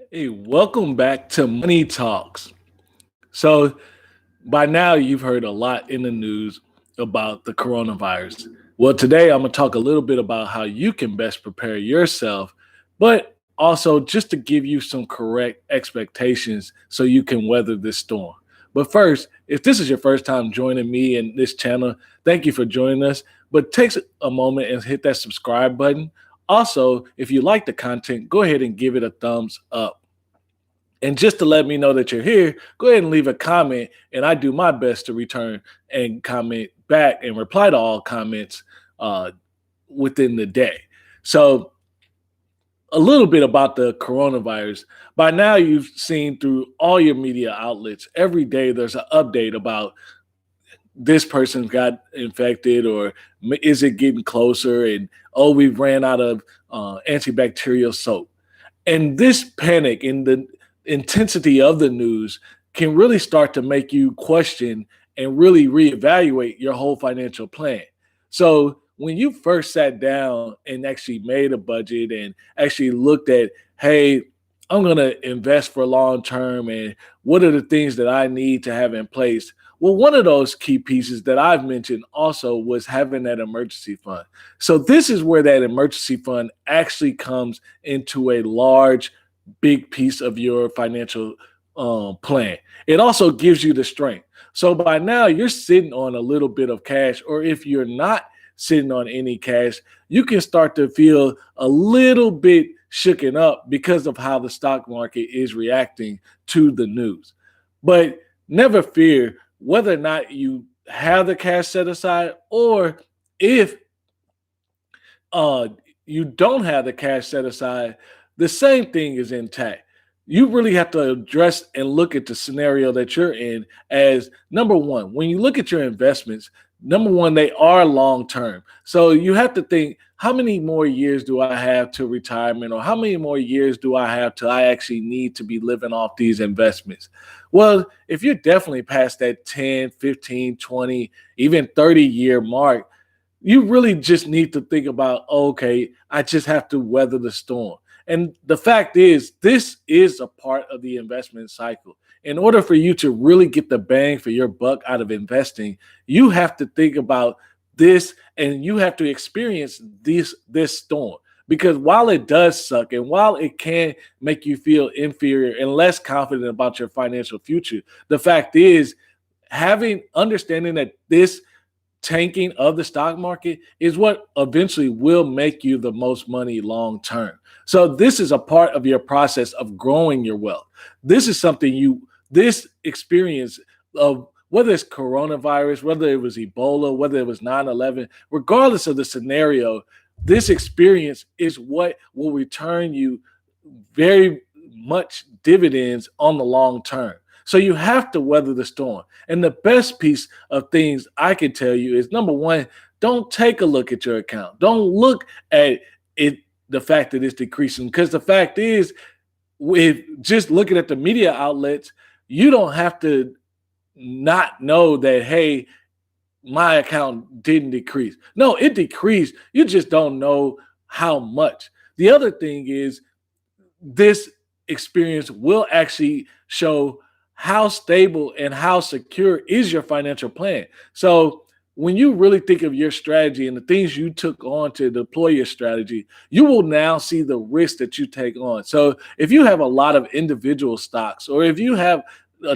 Hey, welcome back to Money Talks. So, by now, you've heard a lot in the news about the coronavirus. Well, today, I'm going to talk a little bit about how you can best prepare yourself, but also just to give you some correct expectations so you can weather this storm. But first, if this is your first time joining me in this channel, thank you for joining us. But take a moment and hit that subscribe button. Also, if you like the content, go ahead and give it a thumbs up. And just to let me know that you're here, go ahead and leave a comment, and I do my best to return and comment back and reply to all comments uh, within the day. So, a little bit about the coronavirus. By now, you've seen through all your media outlets, every day there's an update about this person got infected or is it getting closer? And oh, we've ran out of antibacterial soap. And this panic and the intensity of the news can really start to make you question and really reevaluate your whole financial plan. So, when you first sat down and actually made a budget and actually looked at, hey, I'm going to invest for long term and what are the things that I need to have in place? Well, one of those key pieces that I've mentioned also was having that emergency fund. So, this is where that emergency fund actually comes into a large, big piece of your financial plan. It also gives you the strength. So, by now, you're sitting on a little bit of cash, or if you're not sitting on any cash, you can start to feel a little bit shooken up because of how the stock market is reacting to the news. But never fear whether or not you have the cash set aside or if uh, you don't have the cash set aside, the same thing is intact. You really have to address and look at the scenario that you're in as number one. When you look at your investments, number one, they are long term. So you have to think, how many more years do I have to retirement, or how many more years do I have till I actually need to be living off these investments? Well, if you're definitely past that 10, 15, 20, even 30-year mark, you really just need to think about, okay, I just have to weather the storm. And the fact is, this is a part of the investment cycle. In order for you to really get the bang for your buck out of investing, you have to think about this and you have to experience this storm. Because while it does suck and while it can make you feel inferior and less confident about your financial future, the fact is having understanding that this tanking of the stock market is what eventually will make you the most money long term. So this is a part of your process of growing your wealth. This is something this experience of whether it's coronavirus, whether it was Ebola, whether it was 9/11, regardless of the scenario, this experience is what will return you very much dividends on the long term. So you have to weather the storm. And the best piece of things I can tell you is number one, don't take a look at your account. Don't look at it, the fact that it's decreasing, because the fact is, with just looking at the media outlets, you don't have to not know that, hey, my account didn't decrease. No, it decreased. You just don't know how much. The other thing is, this experience will actually show how stable and how secure is your financial plan. So when you really think of your strategy and the things you took on to deploy your strategy, you will now see the risk that you take on. So if you have a lot of individual stocks, or if you have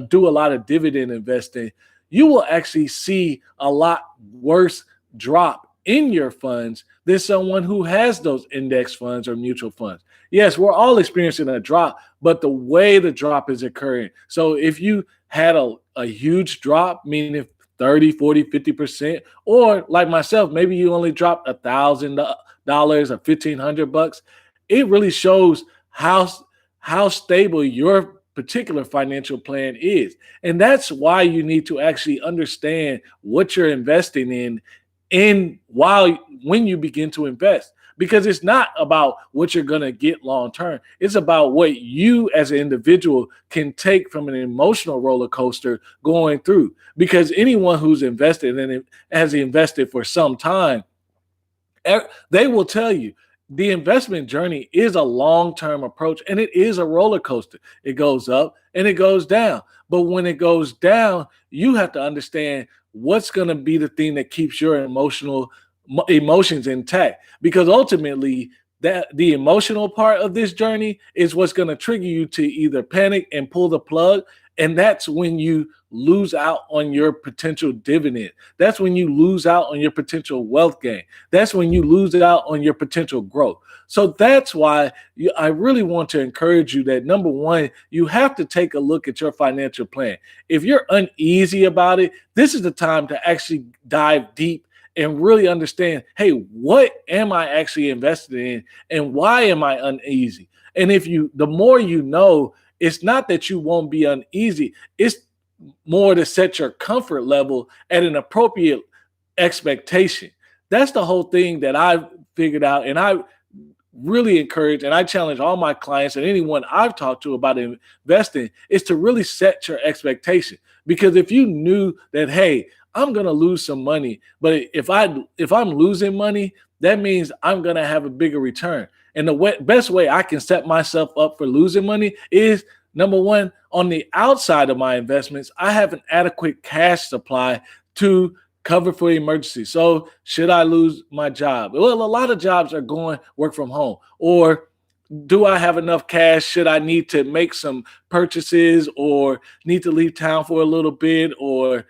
do a lot of dividend investing, you will actually see a lot worse drop in your funds than someone who has those index funds or mutual funds. Yes, we're all experiencing a drop, but the way the drop is occurring. So if you had a huge drop, meaning if 30, 40, 50%, or like myself, maybe you only dropped $1,000 or 1,500 bucks, it really shows how stable your particular financial plan is. And that's why you need to actually understand what you're investing in while when you begin to invest, because it's not about what you're going to get long term. It's about what you as an individual can take from an emotional roller coaster going through, because anyone who's invested and has invested for some time, they will tell you the investment journey is a long-term approach and it is a roller coaster. It goes up and it goes down. But when it goes down, you have to understand what's going to be the thing that keeps your emotions intact, because ultimately that the emotional part of this journey is what's going to trigger you to either panic and pull the plug, and that's when you lose out on your potential dividend. That's when you lose out on your potential wealth gain. That's when you lose out on your potential growth. So that's why I really want to encourage you that, number one, you have to take a look at your financial plan. If you're uneasy about it, this is the time to actually dive deep and really understand, hey, what am I actually invested in and why am I uneasy? And the more you know, it's not that you won't be uneasy, it's more to set your comfort level at an appropriate expectation. That's the whole thing that I've figured out. And I really encourage and I challenge all my clients and anyone I've talked to about investing is to really set your expectation. Because if you knew that, hey, I'm going to lose some money, but if I'm losing money, that means I'm going to have a bigger return. And the best way I can set myself up for losing money is, number one, on the outside of my investments, I have an adequate cash supply to cover for emergency. So should I lose my job? Well, a lot of jobs are going work from home. Or do I have enough cash? Should I need to make some purchases or need to leave town for a little bit, or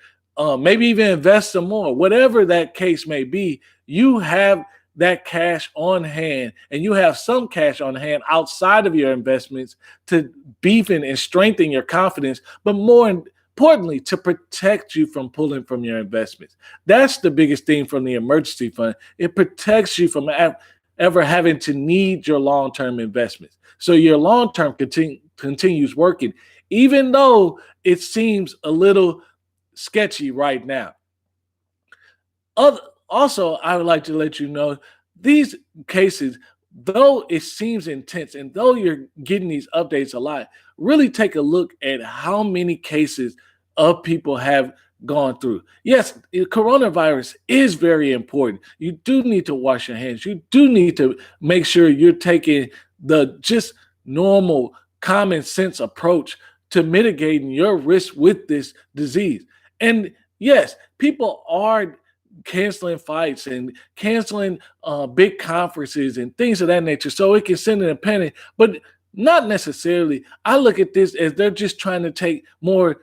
maybe even invest some more? Whatever that case may be, you have that cash on hand, and you have some cash on hand outside of your investments to beefen and strengthen your confidence, but more importantly, to protect you from pulling from your investments. That's the biggest thing from the emergency fund. It protects you from ever having to need your long-term investments. So your long-term continues working, even though it seems a little sketchy right now. Also, I would like to let you know these cases, though it seems intense and though you're getting these updates a lot, really take a look at how many cases of people have gone through. Yes, coronavirus is very important. You do need to wash your hands. You do need to make sure you're taking the just normal common sense approach to mitigating your risk with this disease. And yes, people are canceling fights and canceling big conferences and things of that nature, so it can send in a panic, but not necessarily. I look at this as they're just trying to take more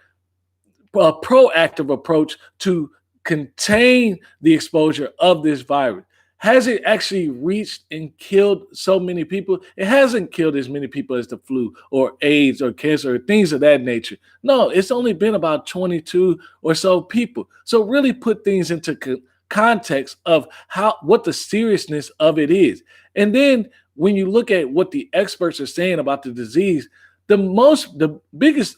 proactive approach to contain the exposure of this virus. Has it actually reached and killed so many people? It hasn't killed as many people as the flu or AIDS or cancer or things of that nature. No, it's only been about 22 or so people. So really put things into context of what the seriousness of it is. And then when you look at what the experts are saying about the disease, the biggest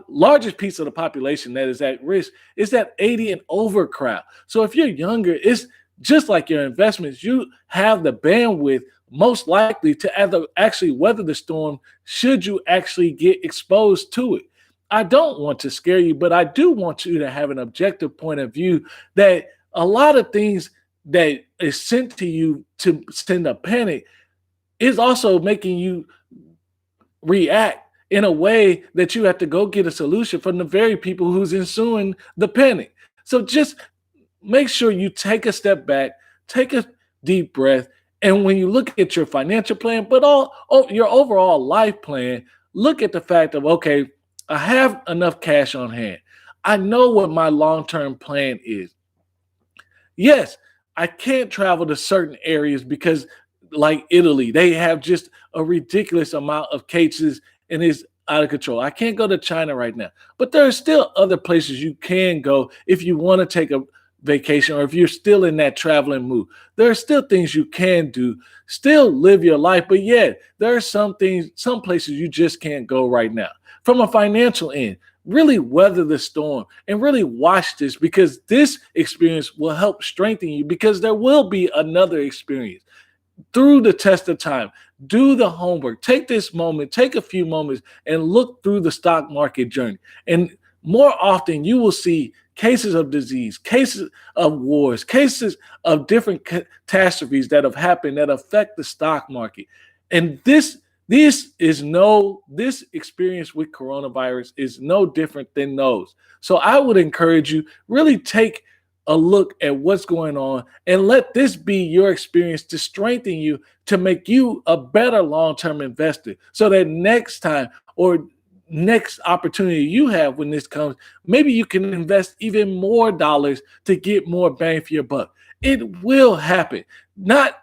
largest piece of the population that is at risk is that 80 and over crowd. So if you're younger, it's just like your investments, you have the bandwidth most likely to actually weather the storm should you actually get exposed to it. I don't want to scare you, but I do want you to have an objective point of view that a lot of things that is sent to you to send a panic is also making you react in a way that you have to go get a solution from the very people who's ensuing the panic. So just make sure you take a step back, take a deep breath, and when you look at your financial plan, but your overall life plan, look at the fact of, okay, I have enough cash on hand. I know what my long-term plan is. Yes, I can't travel to certain areas because, like Italy, they have just a ridiculous amount of cases and it's out of control. I can't go to China right now, but there are still other places you can go if you want to take a vacation, or if you're still in that traveling mood. There are still things you can do, still live your life, but yet there are some places you just can't go right now. From a financial end, really weather the storm and really watch this, because this experience will help strengthen you, because there will be another experience. Through the test of time, do the homework, take this moment, take a few moments and look through the stock market journey. And more often you will see cases of disease, cases of wars, cases of different catastrophes that have happened that affect the stock market. And this experience with coronavirus is no different than those. So I would encourage you really take a look at what's going on and let this be your experience to strengthen you to make you a better long-term investor so that next time or next opportunity you have when this comes, maybe you can invest even more dollars to get more bang for your buck. It will happen. Not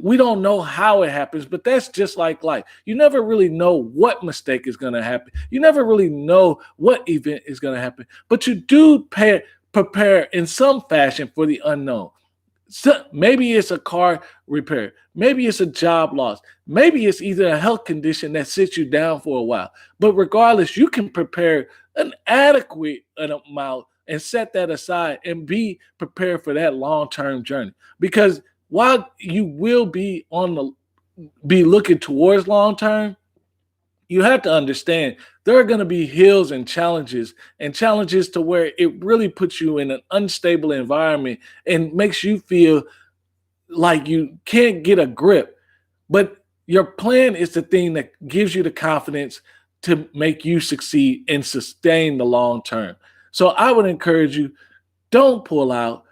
we don't know how it happens, but that's just like life. You never really know what mistake is going to happen. You never really know what event is going to happen, but you do prepare in some fashion for the unknown. So maybe it's a car repair. Maybe it's a job loss. Maybe it's either a health condition that sits you down for a while. But regardless, you can prepare an adequate amount and set that aside and be prepared for that long-term journey. Because while you will be looking towards long-term, you have to understand there are going to be hills and challenges to where it really puts you in an unstable environment and makes you feel like you can't get a grip. But your plan is the thing that gives you the confidence to make you succeed and sustain the long term. So I would encourage you, don't pull out,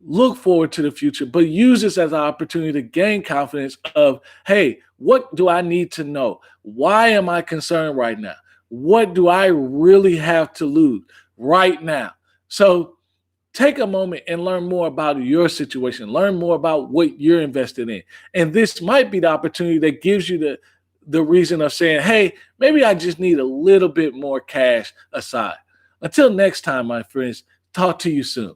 look forward to the future, but use this as an opportunity to gain confidence of, hey, what do I need to know? Why am I concerned right now? What do I really have to lose right now? So take a moment and learn more about your situation, learn more about what you're invested in. And this might be the opportunity that gives you the reason of saying, hey, maybe I just need a little bit more cash aside. Until next time, my friends, talk to you soon.